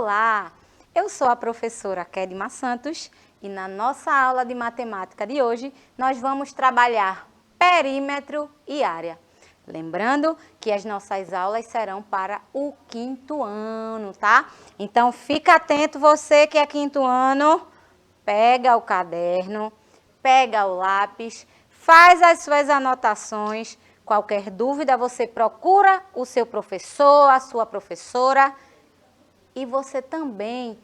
Olá, eu sou a professora Kedma Santos e na nossa aula de matemática de hoje nós vamos trabalhar perímetro e área. Lembrando que as nossas aulas serão para o 5º ano, tá? Então fica atento você que é 5º ano, pega o caderno, pega o lápis, faz as suas anotações. Qualquer dúvida você procura o seu professor, a sua professora. E você também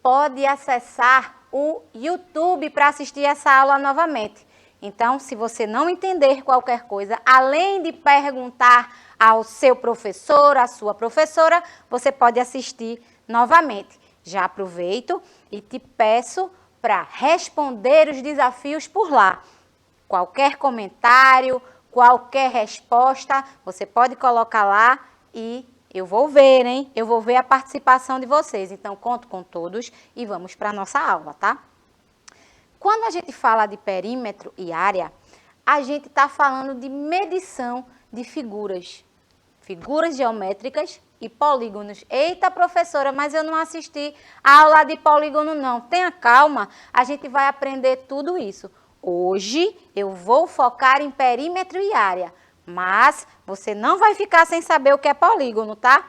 pode acessar o YouTube para assistir essa aula novamente. Então, se você não entender qualquer coisa, além de perguntar ao seu professor, à sua professora, você pode assistir novamente. Já aproveito e te peço para responder os desafios por lá. Qualquer comentário, qualquer resposta, você pode colocar lá e eu vou ver, hein? Eu vou ver a participação de vocês. Então, conto com todos e vamos para a nossa aula, tá? Quando a gente fala de perímetro e área, a gente está falando de medição de figuras. Figuras geométricas e polígonos. Eita, professora, mas eu não assisti a aula de polígono, não. Tenha calma, a gente vai aprender tudo isso. Hoje, eu vou focar em perímetro e área. Mas você não vai ficar sem saber o que é polígono, tá?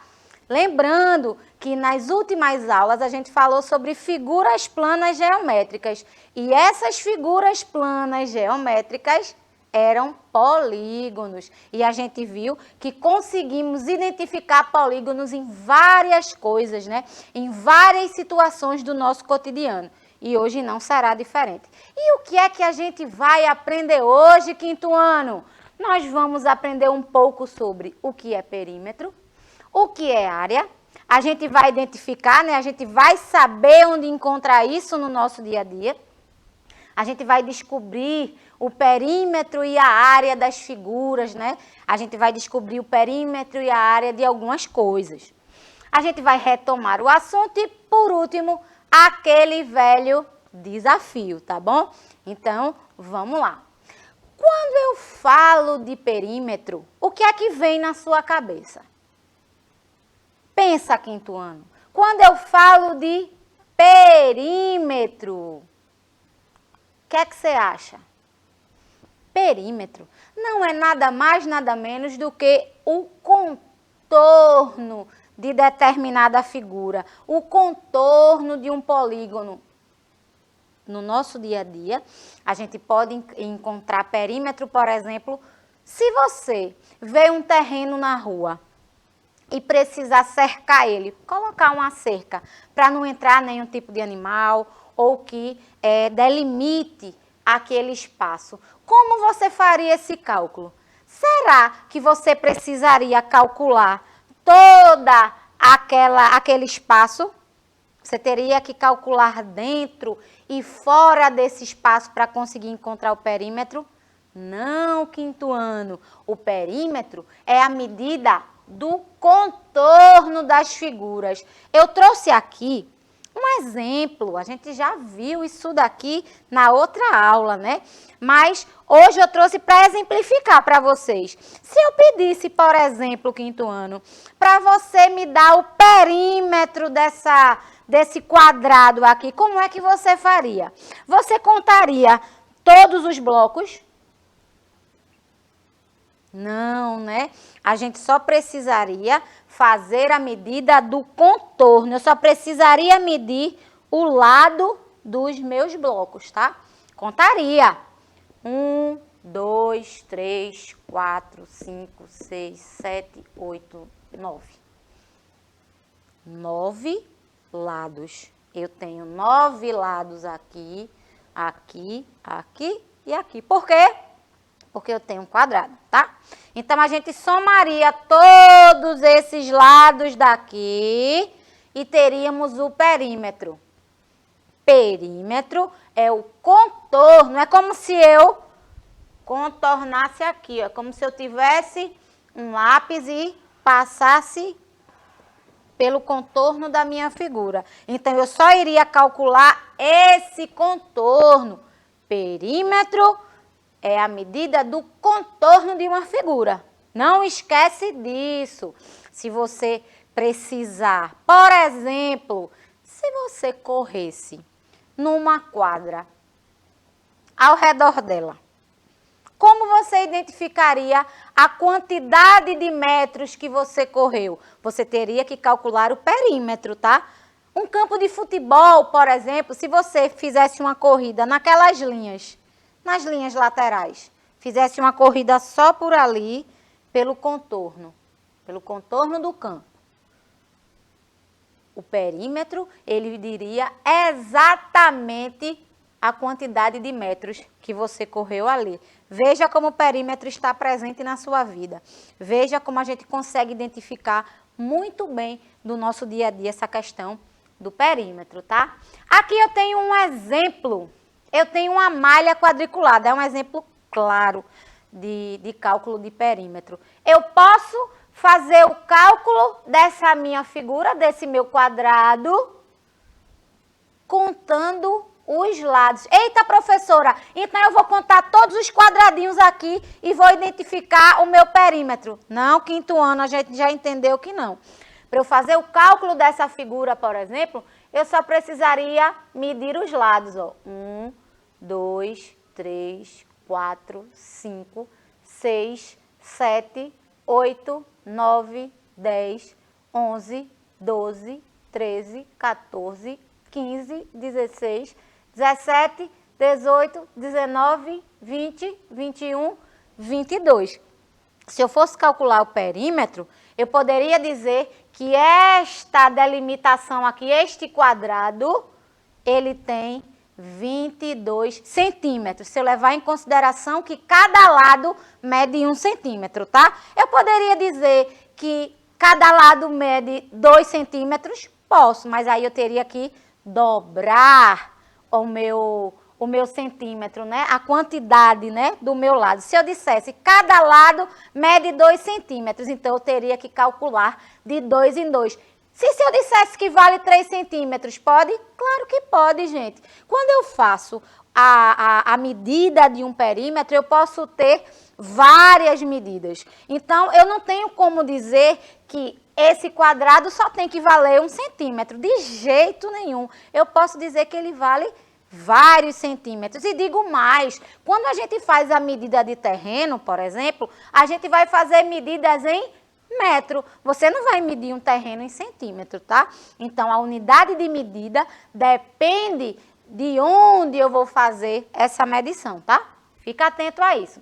Lembrando que nas últimas aulas a gente falou sobre figuras planas geométricas. E essas figuras planas geométricas eram polígonos. E a gente viu que conseguimos identificar polígonos em várias coisas, né? Em várias situações do nosso cotidiano. E hoje não será diferente. E o que é que a gente vai aprender hoje, 5º ano? Nós vamos aprender um pouco sobre o que é perímetro, o que é área. A gente vai identificar, né? A gente vai saber onde encontrar isso no nosso dia a dia. A gente vai descobrir o perímetro e a área das figuras, né? A gente vai descobrir o perímetro e a área de algumas coisas. A gente vai retomar o assunto e, por último, aquele velho desafio, tá bom? Então, vamos lá. Quando eu falo de perímetro, o que é que vem na sua cabeça? Pensa, 5º ano. Quando eu falo de perímetro, o que é que você acha? Perímetro não é nada mais, nada menos do que o contorno de determinada figura, o contorno de um polígono. No nosso dia a dia, a gente pode encontrar perímetro, por exemplo, se você vê um terreno na rua e precisar cercar ele, colocar uma cerca para não entrar nenhum tipo de animal ou que delimite aquele espaço. Como você faria esse cálculo? Será que você precisaria calcular toda aquele espaço? Você teria que calcular dentro e fora desse espaço para conseguir encontrar o perímetro? Não, 5º ano. O perímetro é a medida do contorno das figuras. Eu trouxe aqui um exemplo. A gente já viu isso daqui na outra aula, né? Mas hoje eu trouxe para exemplificar para vocês. Se eu pedisse, por exemplo, 5º ano, para você me dar o perímetro desse quadrado aqui, como é que você faria? Você contaria todos os blocos? Não, né? A gente só precisaria fazer a medida do contorno. Eu só precisaria medir o lado dos meus blocos, tá? Contaria. 1, 2, 3, 4, 5, 6, 7, 8, 9. 9 lados. Eu tenho 9 lados aqui, aqui, aqui e aqui. Por quê? Porque eu tenho um quadrado, tá? Então, a gente somaria todos esses lados daqui e teríamos o perímetro. Perímetro é o contorno. É como se eu contornasse aqui, ó. Como se eu tivesse um lápis e passasse pelo contorno da minha figura. Então, eu só iria calcular esse contorno. Perímetro é a medida do contorno de uma figura. Não esquece disso. Se você precisar, por exemplo, se você corresse numa quadra ao redor dela, como você identificaria a quantidade de metros que você correu? Você teria que calcular o perímetro, tá? Um campo de futebol, por exemplo, se você fizesse uma corrida naquelas linhas, nas linhas laterais, fizesse uma corrida só por ali, pelo contorno do campo. O perímetro, ele diria exatamente a quantidade de metros que você correu ali. Veja como o perímetro está presente na sua vida. Veja como a gente consegue identificar muito bem do nosso dia a dia essa questão do perímetro, tá? Aqui eu tenho um exemplo. Eu tenho uma malha quadriculada. É um exemplo claro de cálculo de perímetro. Eu posso fazer o cálculo dessa minha figura, desse meu quadrado, contando os lados. Eita, professora, então eu vou contar todos os quadradinhos aqui e vou identificar o meu perímetro. Não, quinto ano, a gente já entendeu que não. Para eu fazer o cálculo dessa figura, por exemplo, eu só precisaria medir os lados. 1, 2, 3, 4, 5, 6, 7, 8, 9, 10, 11, 12, 13, 14, 15, 16, 17, 18, 19, 20, 21, 22. Se eu fosse calcular o perímetro, eu poderia dizer que esta delimitação aqui, este quadrado, ele tem 22 centímetros. Se eu levar em consideração que cada lado mede 1 centímetro, tá? Eu poderia dizer que cada lado mede 2 centímetros? Posso, mas aí eu teria que dobrar o meu centímetro, né? A quantidade, né, do meu lado. Se eu dissesse cada lado mede 2 centímetros, então eu teria que calcular de 2 em 2. Se eu dissesse que vale 3 centímetros, pode? Claro que pode, gente. Quando eu faço a medida de um perímetro, eu posso ter várias medidas. Então, eu não tenho como dizer que esse quadrado só tem que valer 1 centímetro. De jeito nenhum. Eu posso dizer que ele vale vários centímetros. E digo mais, quando a gente faz a medida de terreno, por exemplo, a gente vai fazer medidas em metro. Você não vai medir um terreno em centímetro, tá? Então, a unidade de medida depende de onde eu vou fazer essa medição, tá? Fica atento a isso.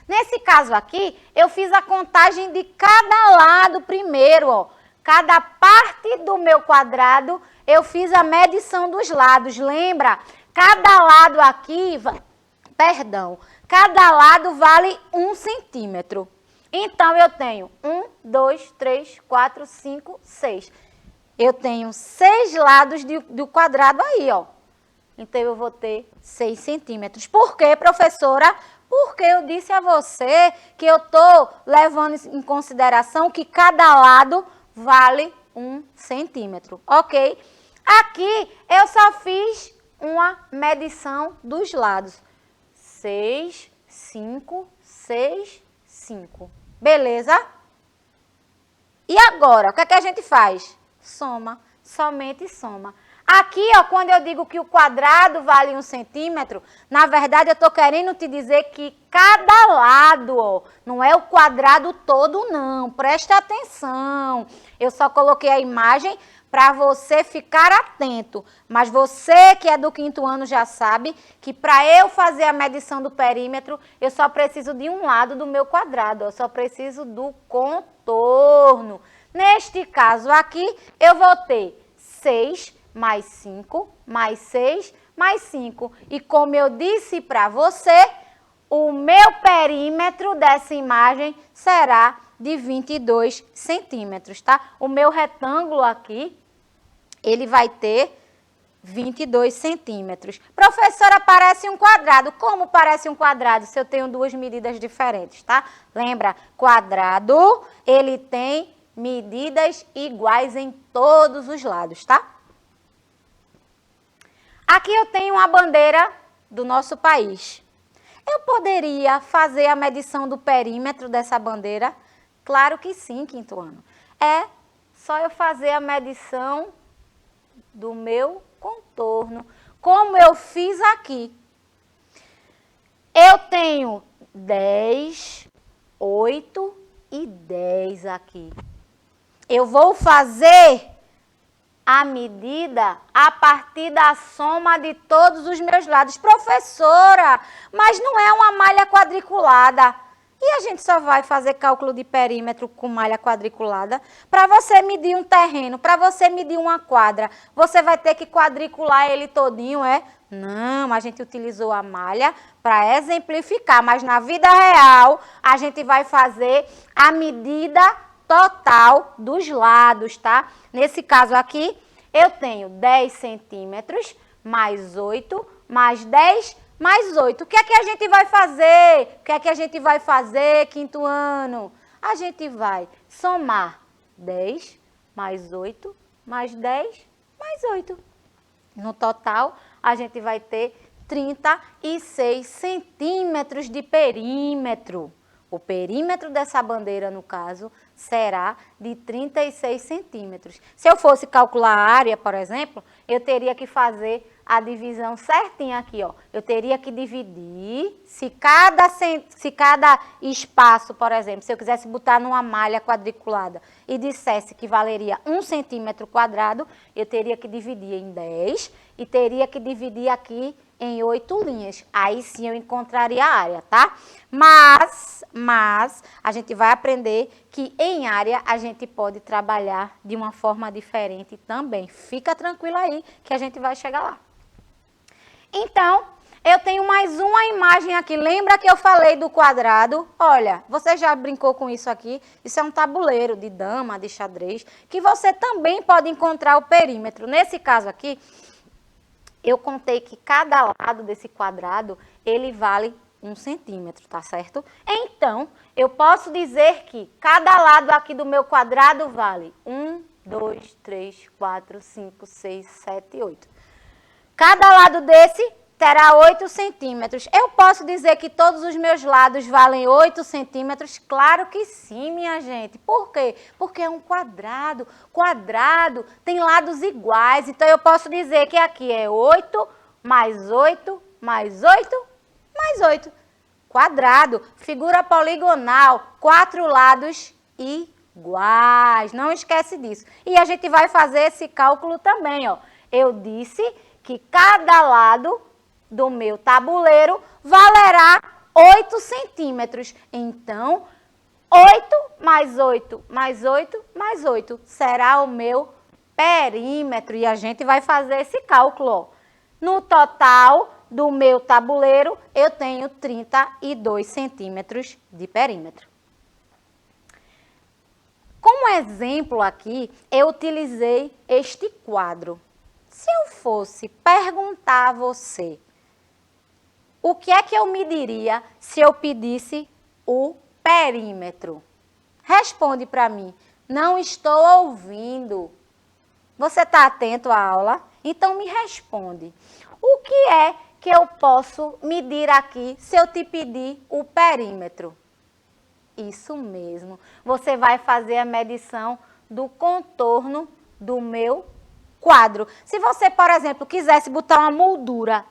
Nesse caso aqui, eu fiz a contagem de cada lado primeiro, ó. Cada parte do meu quadrado, eu fiz a medição dos lados. Lembra? Cada lado aqui, cada lado vale 1 centímetro. Então, eu tenho 1, 2, 3, 4, 5, 6. Eu tenho 6 lados do quadrado aí, ó. Então, eu vou ter 6 centímetros. Por quê, professora? Porque eu disse a você que eu estou levando em consideração que cada lado vale 1 centímetro, ok? Aqui, eu só fiz uma medição dos lados. 6, 5, 6, 5. Beleza? E agora, o que é que a gente faz? Soma, somente soma. Aqui, ó, quando eu digo que o quadrado vale 1 centímetro, na verdade eu estou querendo te dizer que cada lado, ó, não é o quadrado todo não, presta atenção. Eu só coloquei a imagem para você ficar atento, mas você que é do 5º ano já sabe que para eu fazer a medição do perímetro, eu só preciso de um lado do meu quadrado, eu só preciso do contorno. Neste caso aqui, eu vou ter 6 mais 5, mais 6, mais 5. E como eu disse para você, o meu perímetro dessa imagem será de 22 centímetros, tá? O meu retângulo aqui, ele vai ter 22 centímetros. Professora, parece um quadrado. Como parece um quadrado se eu tenho duas medidas diferentes, tá? Lembra, quadrado, ele tem medidas iguais em todos os lados, tá? Aqui eu tenho a bandeira do nosso país. Eu poderia fazer a medição do perímetro dessa bandeira? Claro que sim, 5º ano. É Só eu fazer a medição do meu contorno, como eu fiz aqui. Eu tenho 10, 8 e 10 aqui. Eu vou fazer a medida a partir da soma de todos os meus lados. Professora, mas não é uma malha quadriculada. E a gente só vai fazer cálculo de perímetro com malha quadriculada? Para você medir um terreno, para você medir uma quadra, você vai ter que quadricular ele todinho, é? Não, a gente utilizou a malha para exemplificar, mas na vida real a gente vai fazer a medida total dos lados, tá? Nesse caso aqui, eu tenho 10 centímetros, mais 8, mais 10, mais 8. O que é que a gente vai fazer? O que é que a gente vai fazer, quinto ano? A gente vai somar 10, mais 8, mais 10, mais 8. No total, a gente vai ter 36 centímetros de perímetro. O perímetro dessa bandeira, no caso, será de 36 centímetros. Se eu fosse calcular a área, por exemplo, eu teria que fazer a divisão certinha aqui, ó. Eu teria que dividir, se cada espaço, por exemplo, se eu quisesse botar numa malha quadriculada e dissesse que valeria 1 centímetro quadrado, eu teria que dividir em 10 e teria que dividir aqui em 8 linhas. Aí sim eu encontraria a área, tá? Mas a gente vai aprender que em área a gente pode trabalhar de uma forma diferente também. Fica tranquilo aí que a gente vai chegar lá. Então, eu tenho mais uma imagem aqui. Lembra que eu falei do quadrado? Olha, você já brincou com isso aqui? Isso é um tabuleiro de dama, de xadrez, que você também pode encontrar o perímetro. Nesse caso aqui, eu contei que cada lado desse quadrado, ele vale 1 centímetro, tá certo? Então, eu posso dizer que cada lado aqui do meu quadrado vale 1, 2, 3, 4, 5, 6, 7, 8. Cada lado desse terá 8 centímetros. Eu posso dizer que todos os meus lados valem 8 centímetros? Claro que sim, minha gente. Por quê? Porque é um quadrado. Quadrado tem lados iguais. Então, eu posso dizer que aqui é 8, mais 8, mais 8, mais 8. Quadrado, figura poligonal, 4 lados iguais. Não esquece disso. E a gente vai fazer esse cálculo também, ó. Eu disse que cada lado do meu tabuleiro valerá 8 centímetros. Então, 8 mais 8 mais 8 mais 8 será o meu perímetro. E a gente vai fazer esse cálculo, ó. No total do meu tabuleiro, eu tenho 32 centímetros de perímetro. Como exemplo aqui, eu utilizei este quadro. Se eu fosse perguntar a você, o que é que eu mediria se eu pedisse o perímetro? Responde para mim. Não estou ouvindo. Você está atento à aula? Então me responde. O que é que eu posso medir aqui se eu te pedir o perímetro? Isso mesmo. Você vai fazer a medição do contorno do meu quadro. Se você, por exemplo, quisesse botar uma moldura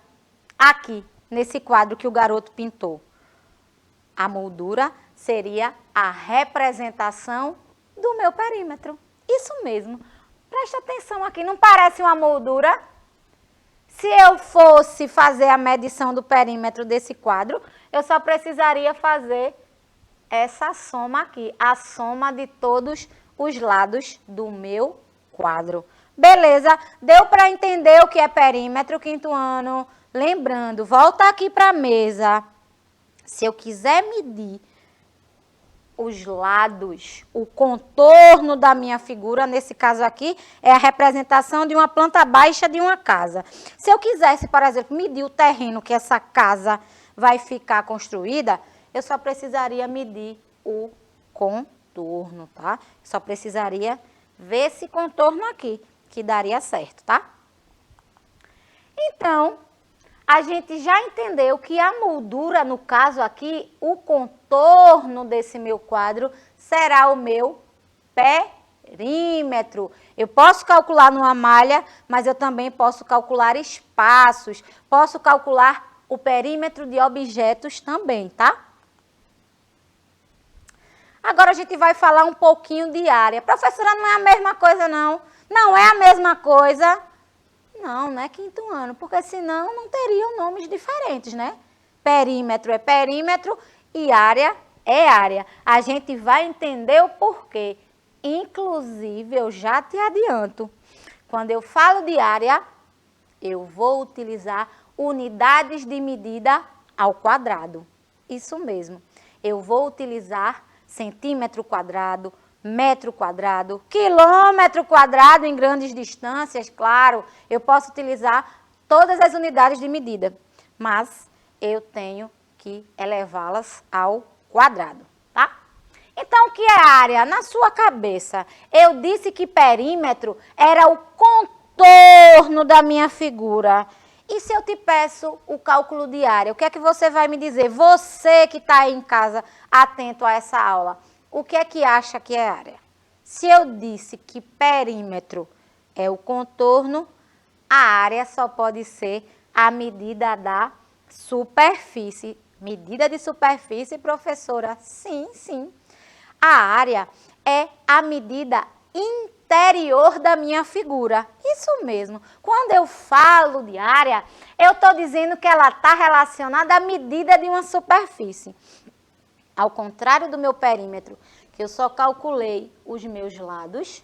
aqui, nesse quadro que o garoto pintou, a moldura seria a representação do meu perímetro. Isso mesmo. Presta atenção aqui, não parece uma moldura? Se eu fosse fazer a medição do perímetro desse quadro, eu só precisaria fazer essa soma aqui, a soma de todos os lados do meu quadro. Beleza? Deu para entender o que é perímetro, quinto ano? Lembrando, volta aqui para a mesa. Se eu quiser medir os lados, o contorno da minha figura, nesse caso aqui, é a representação de uma planta baixa de uma casa. Se eu quisesse, por exemplo, medir o terreno que essa casa vai ficar construída, eu só precisaria medir o contorno, tá? Só precisaria ver esse contorno aqui, que daria certo, tá? Então, a gente já entendeu que a moldura, no caso aqui, o contorno desse meu quadro será o meu perímetro. Eu posso calcular numa malha, mas eu também posso calcular espaços, posso calcular o perímetro de objetos também, tá? Agora a gente vai falar um pouquinho de área. Professora, não é a mesma coisa não? Não é a mesma coisa? Não é quinto ano, porque senão não teriam nomes diferentes, né? Perímetro é perímetro e área é área. A gente vai entender o porquê. Inclusive, eu já te adianto, quando eu falo de área, eu vou utilizar unidades de medida ao quadrado. Isso mesmo. Eu vou utilizar centímetro quadrado, metro quadrado, quilômetro quadrado em grandes distâncias, claro. Eu posso utilizar todas as unidades de medida, mas eu tenho que elevá-las ao quadrado, tá? Então, o que é área? Na sua cabeça, eu disse que perímetro era o contorno da minha figura. E se eu te peço o cálculo de área, o que é que você vai me dizer? Você que está aí em casa, atento a essa aula, o que é que acha que é área? Se eu disse que perímetro é o contorno, a área só pode ser a medida da superfície. Medida de superfície, professora? Sim, sim. A área é a medida interior da minha figura. Isso mesmo. Quando eu falo de área, eu estou dizendo que ela está relacionada à medida de uma superfície. Ao contrário do meu perímetro, que eu só calculei os meus lados,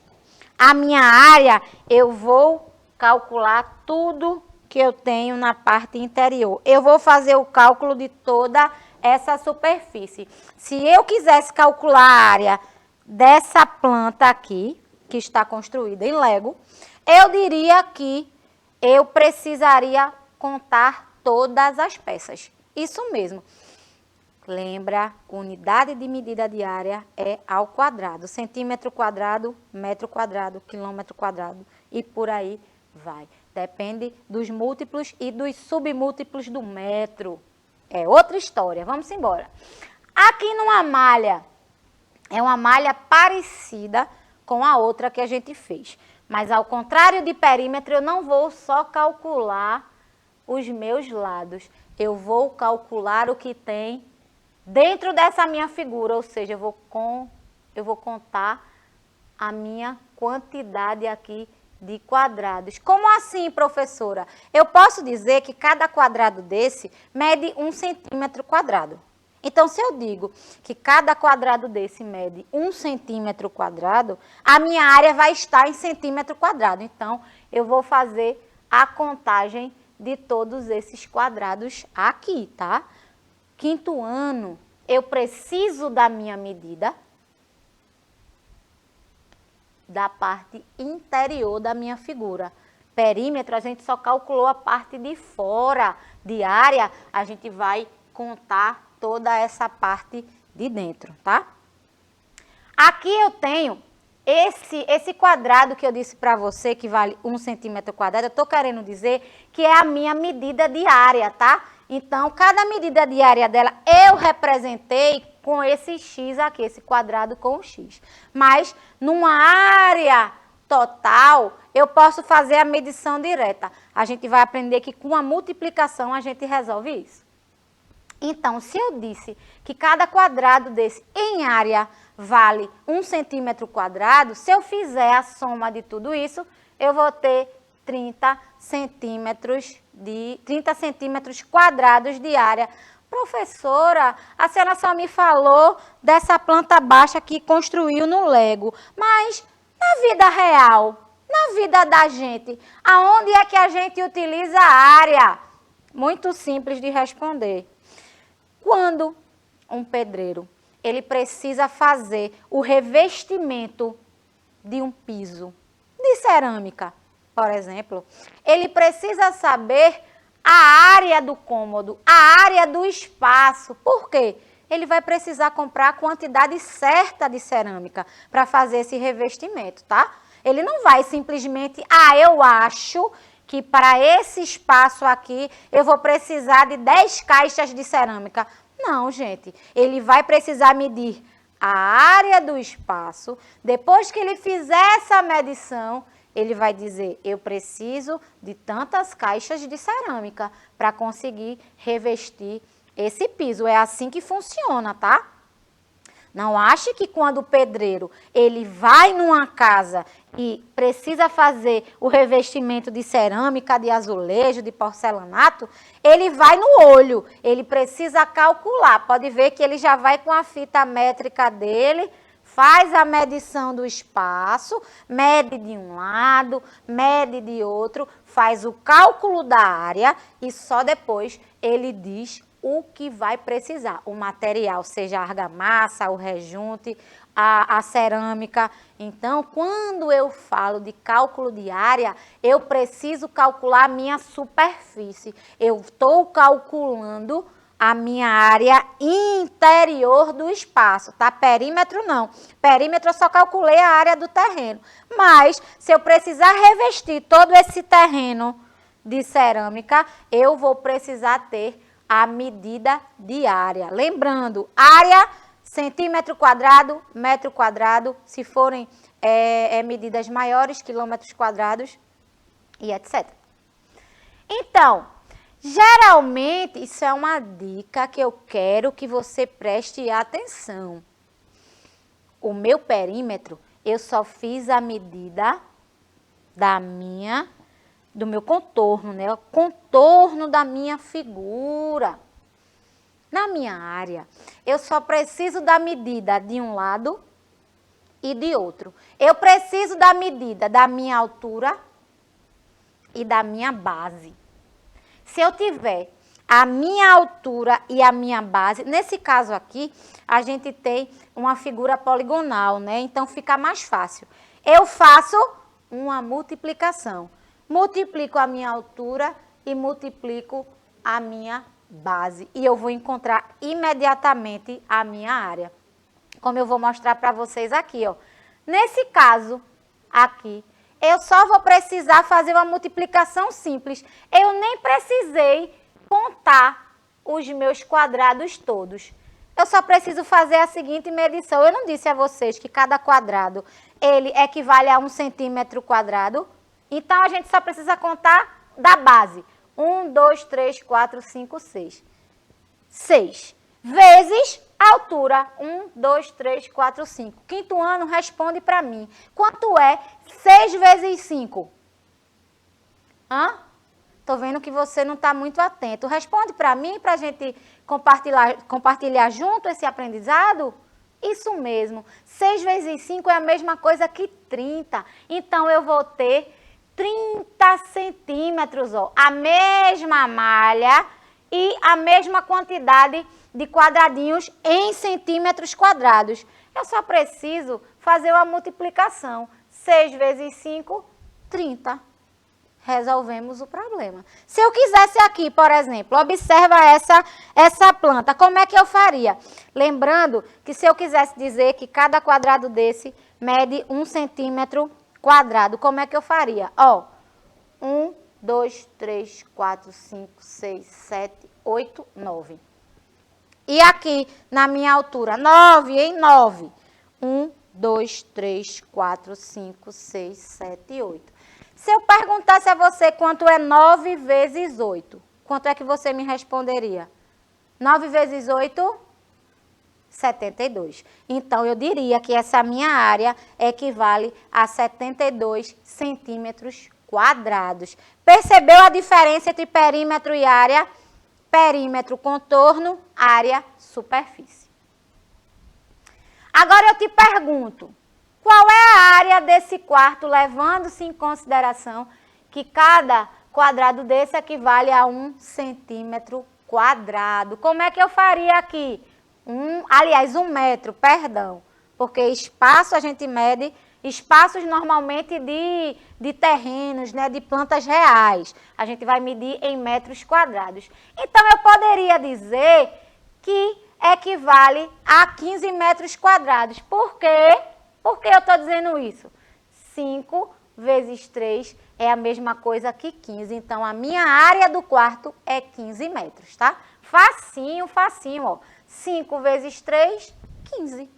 a minha área eu vou calcular tudo que eu tenho na parte interior. Eu vou fazer o cálculo de toda essa superfície. Se eu quisesse calcular a área dessa planta aqui, que está construída em Lego, eu diria que eu precisaria contar todas as peças. Isso mesmo. Lembra, unidade de medida de área é ao quadrado. Centímetro quadrado, metro quadrado, quilômetro quadrado e por aí vai. Depende dos múltiplos e dos submúltiplos do metro. É outra história. Vamos embora. Aqui numa malha, é uma malha parecida com a outra que a gente fez. Mas ao contrário de perímetro, eu não vou só calcular os meus lados. Eu vou calcular o que tem dentro dessa minha figura. Ou seja, eu vou contar a minha quantidade aqui de quadrados. Como assim, professora? Eu posso dizer que cada quadrado desse mede 1 centímetro quadrado. Então, se eu digo que cada quadrado desse mede 1 centímetro quadrado, a minha área vai estar em centímetro quadrado. Então, eu vou fazer a contagem de todos esses quadrados aqui, tá? Quinto ano, eu preciso da minha medida da parte interior da minha figura. Perímetro, a gente só calculou a parte de fora. De área, a gente vai contar toda essa parte de dentro, tá? Aqui eu tenho esse quadrado que eu disse para você, que vale 1 centímetro quadrado, eu estou querendo dizer que é a minha medida de área, tá? Então, cada medida de área dela eu representei com esse X aqui, esse quadrado com o X. Mas, numa área total, eu posso fazer a medição direta. A gente vai aprender que com a multiplicação a gente resolve isso. Então, se eu disse que cada quadrado desse em área vale 1 centímetro quadrado, se eu fizer a soma de tudo isso, eu vou ter 30 centímetros quadrados de área. Professora, a senhora só me falou dessa planta baixa que construiu no Lego, mas na vida real, na vida da gente, aonde é que a gente utiliza a área? Muito simples de responder. Quando um pedreiro, ele precisa fazer o revestimento de um piso de cerâmica, por exemplo, ele precisa saber a área do cômodo, a área do espaço. Por quê? Ele vai precisar comprar a quantidade certa de cerâmica para fazer esse revestimento, tá? Ele não vai simplesmente, eu acho que para esse espaço aqui eu vou precisar de 10 caixas de cerâmica. Não, gente. Ele vai precisar medir a área do espaço. Depois que ele fizer essa medição, ele vai dizer, eu preciso de tantas caixas de cerâmica para conseguir revestir esse piso. É assim que funciona, tá? Não ache que quando o pedreiro ele vai numa casa e precisa fazer o revestimento de cerâmica, de azulejo, de porcelanato, ele vai no olho, ele precisa calcular. Pode ver que ele já vai com a fita métrica dele, faz a medição do espaço, mede de um lado, mede de outro, faz o cálculo da área e só depois ele diz o que vai precisar, o material, seja a argamassa, o rejunte, a cerâmica. Então, quando eu falo de cálculo de área, eu preciso calcular a minha superfície. Eu estou calculando a minha área interior do espaço, tá? Perímetro não. Perímetro eu só calculei a área do terreno. Mas, se eu precisar revestir todo esse terreno de cerâmica, eu vou precisar ter a medida de área. Lembrando, área, centímetro quadrado, metro quadrado, se forem medidas maiores, quilômetros quadrados e etc. Então, geralmente, isso é uma dica que eu quero que você preste atenção. O meu perímetro, eu só fiz a medida do meu contorno, né? O contorno da minha figura. Na minha área, eu só preciso da medida de um lado e de outro. Eu preciso da medida da minha altura e da minha base. Se eu tiver a minha altura e a minha base, nesse caso aqui, a gente tem uma figura poligonal, né? Então fica mais fácil. Eu faço uma multiplicação. Multiplico a minha altura e multiplico a minha base. E eu vou encontrar imediatamente a minha área. Como eu vou mostrar para vocês aqui, ó. Nesse caso, aqui, eu só vou precisar fazer uma multiplicação simples. Eu nem precisei contar os meus quadrados todos. Eu só preciso fazer a seguinte medição. Eu não disse a vocês que cada quadrado, ele equivale a 1 centímetro quadrado? Então, a gente só precisa contar da base. 1, 2, 3, 4, 5, 6. 6 vezes a altura. 1, 2, 3, 4, 5. Quinto ano, responde para mim. Quanto é 6 vezes 5? Hã? Tô vendo que você não está muito atento. Responde para mim, para a gente compartilhar junto esse aprendizado. Isso mesmo. 6 vezes 5 é a mesma coisa que 30. Então, eu vou ter 30 centímetros, ó, a mesma malha e a mesma quantidade de quadradinhos em centímetros quadrados. Eu só preciso fazer uma multiplicação. 6 vezes 5, 30. Resolvemos o problema. Se eu quisesse aqui, por exemplo, observa essa planta, como é que eu faria? Lembrando que se eu quisesse dizer que cada quadrado desse mede 1 centímetro quadrado, como é que eu faria? Ó, 1, 2, 3, 4, 5, 6, 7, 8, 9. E aqui, na minha altura, 9 em 9. 1, 2, 3, 4, 5, 6, 7, 8. Se eu perguntasse a você quanto é 9 vezes 8, quanto é que você me responderia? 9 vezes 8? 72. Então, eu diria que essa minha área equivale a 72 centímetros quadrados. Percebeu a diferença entre perímetro e área? Perímetro, contorno, área, superfície. Agora eu te pergunto, qual é a área desse quarto, levando-se em consideração que cada quadrado desse equivale a 1 centímetro quadrado? Como é que eu faria aqui? 1 metro, perdão, porque espaço a gente mede, espaços normalmente de terrenos, né, de plantas reais. A gente vai medir em metros quadrados. Então, eu poderia dizer que equivale a 15 metros quadrados. Por quê? Por que eu estou dizendo isso? 5 vezes 3 é a mesma coisa que 15. Então, a minha área do quarto é 15 metros, tá? Facinho, facinho, ó. 5 vezes 3, 15.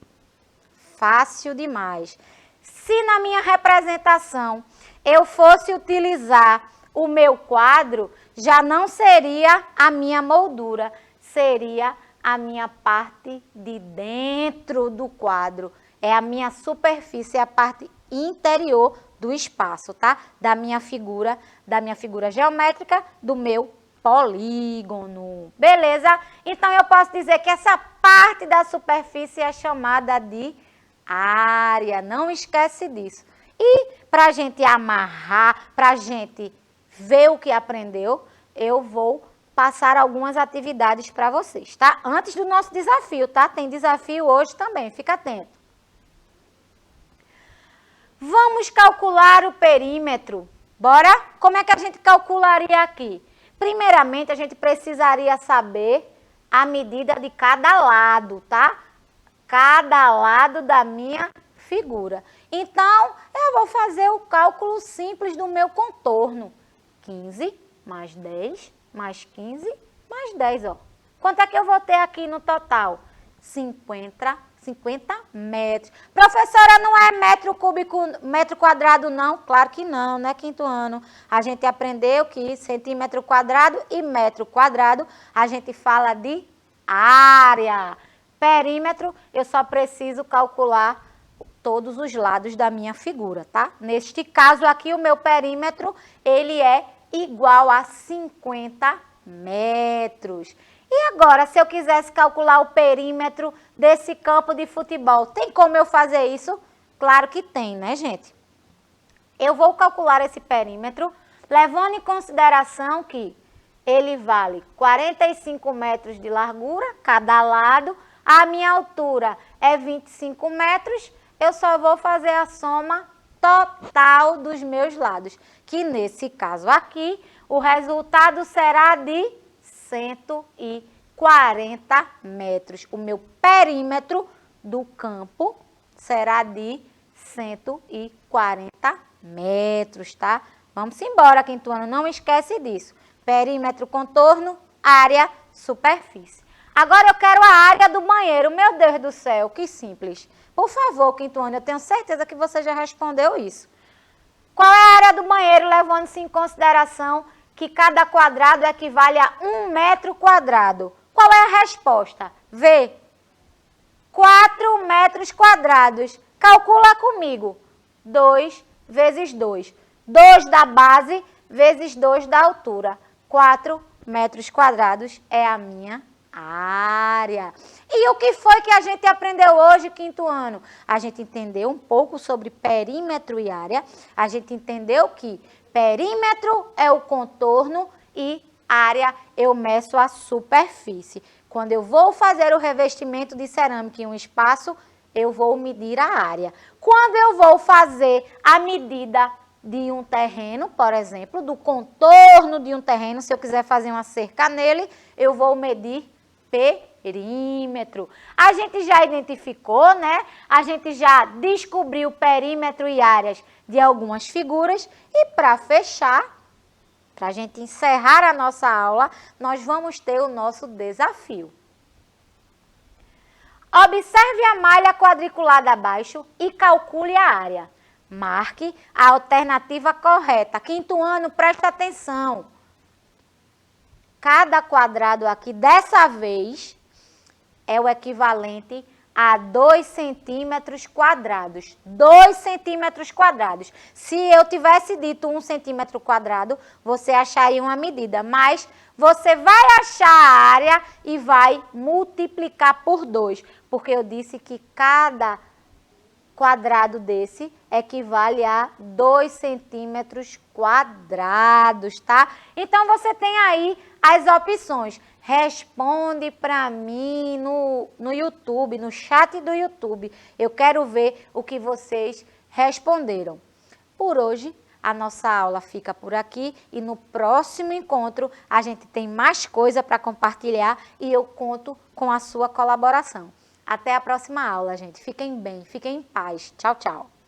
fácil demais. Se na minha representação eu fosse utilizar o meu quadro, já não seria a minha moldura, seria a minha parte de dentro do quadro. É a minha superfície, é a parte interior do espaço, tá? Da minha figura geométrica, do meu polígono. Beleza? Então, eu posso dizer que essa parte da superfície é chamada de área. Não esquece disso. E para a gente amarrar, para a gente ver o que aprendeu, eu vou passar algumas atividades para vocês, tá? Antes do nosso desafio, tá? Tem desafio hoje também, fica atento. Vamos calcular o perímetro. Bora? Como é que a gente calcularia aqui? Primeiramente, a gente precisaria saber a medida de cada lado, tá? Cada lado da minha figura. Então, eu vou fazer o cálculo simples do meu contorno. 15 mais 10 mais 15 mais 10, ó. Quanto é que eu vou ter aqui no total? 50 metros. Professora, não é metro cúbico, metro quadrado não? Claro que não, né, quinto ano? A gente aprendeu que centímetro quadrado e metro quadrado, a gente fala de área. Perímetro, eu só preciso calcular todos os lados da minha figura, tá? Neste caso aqui, o meu perímetro, ele é igual a 50 metros. E agora, se eu quisesse calcular o perímetro desse campo de futebol, tem como eu fazer isso? Claro que tem, né, gente? Eu vou calcular esse perímetro, levando em consideração que ele vale 45 metros de largura, cada lado, a minha altura é 25 metros, eu só vou fazer a soma total dos meus lados, que nesse caso aqui, o resultado será de 140 metros. O meu perímetro do campo será de 140 metros, tá? Vamos embora, quinto ano, não esquece disso. Perímetro, contorno, área, superfície. Agora eu quero a área do banheiro. Meu Deus do céu, que simples. Por favor, quinto ano, eu tenho certeza que você já respondeu isso. Qual é a área do banheiro, levando-se em consideração que cada quadrado equivale a 1 metro quadrado? Qual é a resposta? V. 4 metros quadrados. Calcula comigo. 2 vezes 2. 2 da base vezes 2 da altura. 4 metros quadrados é a minha área. E o que foi que a gente aprendeu hoje, quinto ano? A gente entendeu um pouco sobre perímetro e área. A gente entendeu que perímetro é o contorno e área eu meço a superfície. Quando eu vou fazer o revestimento de cerâmica em um espaço, eu vou medir a área. Quando eu vou fazer a medida de um terreno, por exemplo, do contorno de um terreno, se eu quiser fazer uma cerca nele, eu vou medir perímetro. A gente já identificou, né? A gente já descobriu perímetro e áreas de algumas figuras. E para fechar, para a gente encerrar a nossa aula, nós vamos ter o nosso desafio. Observe a malha quadriculada abaixo e calcule a área. Marque a alternativa correta. Quinto ano, presta atenção. Cada quadrado aqui, dessa vez, é o equivalente a 2 centímetros quadrados. 2 centímetros quadrados. Se eu tivesse dito 1 centímetro quadrado, você acharia uma medida. Mas você vai achar a área e vai multiplicar por 2. Porque eu disse que cada quadrado desse equivale a 2 centímetros quadrados, tá? Então, você tem aí as opções. Responde para mim no YouTube, no chat do YouTube. Eu quero ver o que vocês responderam. Por hoje, a nossa aula fica por aqui e no próximo encontro a gente tem mais coisa para compartilhar e eu conto com a sua colaboração. Até a próxima aula, gente. Fiquem bem, fiquem em paz. Tchau, tchau.